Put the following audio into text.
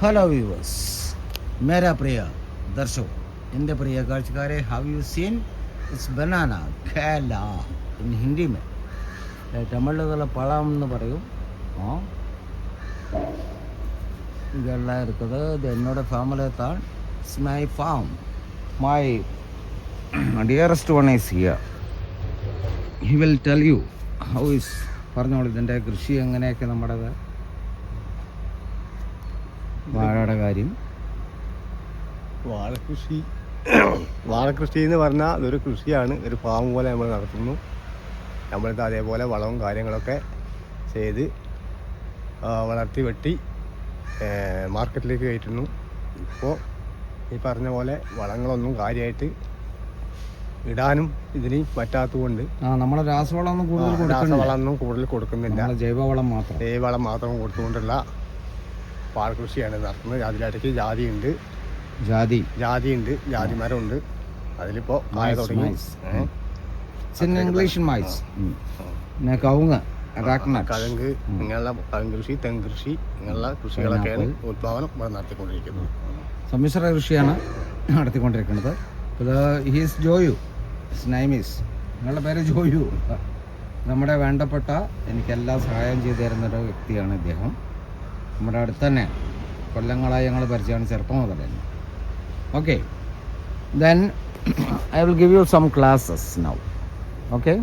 Hello viewers, മേരാ പ്രിയ ദർശക്, എൻ്റെ പ്രിയ കാഴ്ചക്കാരെ, have you seen its banana ഖേല ഇൻ ഹിന്ദി में തമിഴിൽ പഴം എന്ന് പറയും. ഇതെല്ലാം ഇരിക്കുന്നത് ഇത് എന്നോട് ഫാമിലെ താൻ. It's my farm. My dearest one is here. He will tell you how is. പറഞ്ഞോളൂ ഇതിൻ്റെ കൃഷി എങ്ങനെയൊക്കെ നമ്മുടേത്, വാഴയുടെ കാര്യം. വാഴക്കൃഷി എന്ന് പറഞ്ഞാൽ അതൊരു കൃഷിയാണ്, ഒരു ഫാം പോലെ നമ്മൾ നടത്തുന്നു. നമ്മളിത് അതേപോലെ വളവും കാര്യങ്ങളൊക്കെ ചെയ്ത് വളർത്തി വെട്ടി മാർക്കറ്റിലേക്ക് കയറ്റുന്നു. ഇപ്പോൾ ഈ പറഞ്ഞ പോലെ വളങ്ങളൊന്നും കാര്യമായിട്ട് ഇടാനും ഇതിന് പറ്റാത്തതുകൊണ്ട് നമ്മൾ രാസവളമൊന്നും കൂടുതൽ കൊടുക്കുന്നില്ല. ജൈവവളം മാത്രം കൊടുത്തുകൊണ്ടുള്ള വാഴക്കൃഷിയാണ് നടത്തുന്നത്. അതിലിടയ്ക്ക് ജാതിയുണ്ട്, ജാതി മരമുണ്ട്. അതിലിപ്പോൾ കായ തുടങ്ങി. ഇംഗ്ലീഷ് മൈസ്, കവുങ്ങ്, കഴങ്ക് ഇങ്ങനെയുള്ള കൃഷി, തെങ്കൃഷി ഇങ്ങനെയുള്ള കൃഷികളൊക്കെയാണ് ഉത്പാദനം നടത്തിക്കൊണ്ടിരിക്കുന്നത്. സമ്മിശ്ര കൃഷിയാണ് നടത്തിക്കൊണ്ടിരിക്കുന്നത്. ഇത് ഹീസ് ജോയു, നൈമീസ്, നിങ്ങളുടെ പേര് ജോയു. നമ്മുടെ വേണ്ടപ്പെട്ട എനിക്കെല്ലാം സഹായം ചെയ്തു തരുന്നൊരു വ്യക്തിയാണ് ഇദ്ദേഹം. നമ്മുടെ അടുത്ത് തന്നെ കൊല്ലങ്ങളായി ഞങ്ങൾ പരിചയമാണ്, ചെറുപ്പം മുതൽ തന്നെ. Okay, then I will give you some classes now. Okay,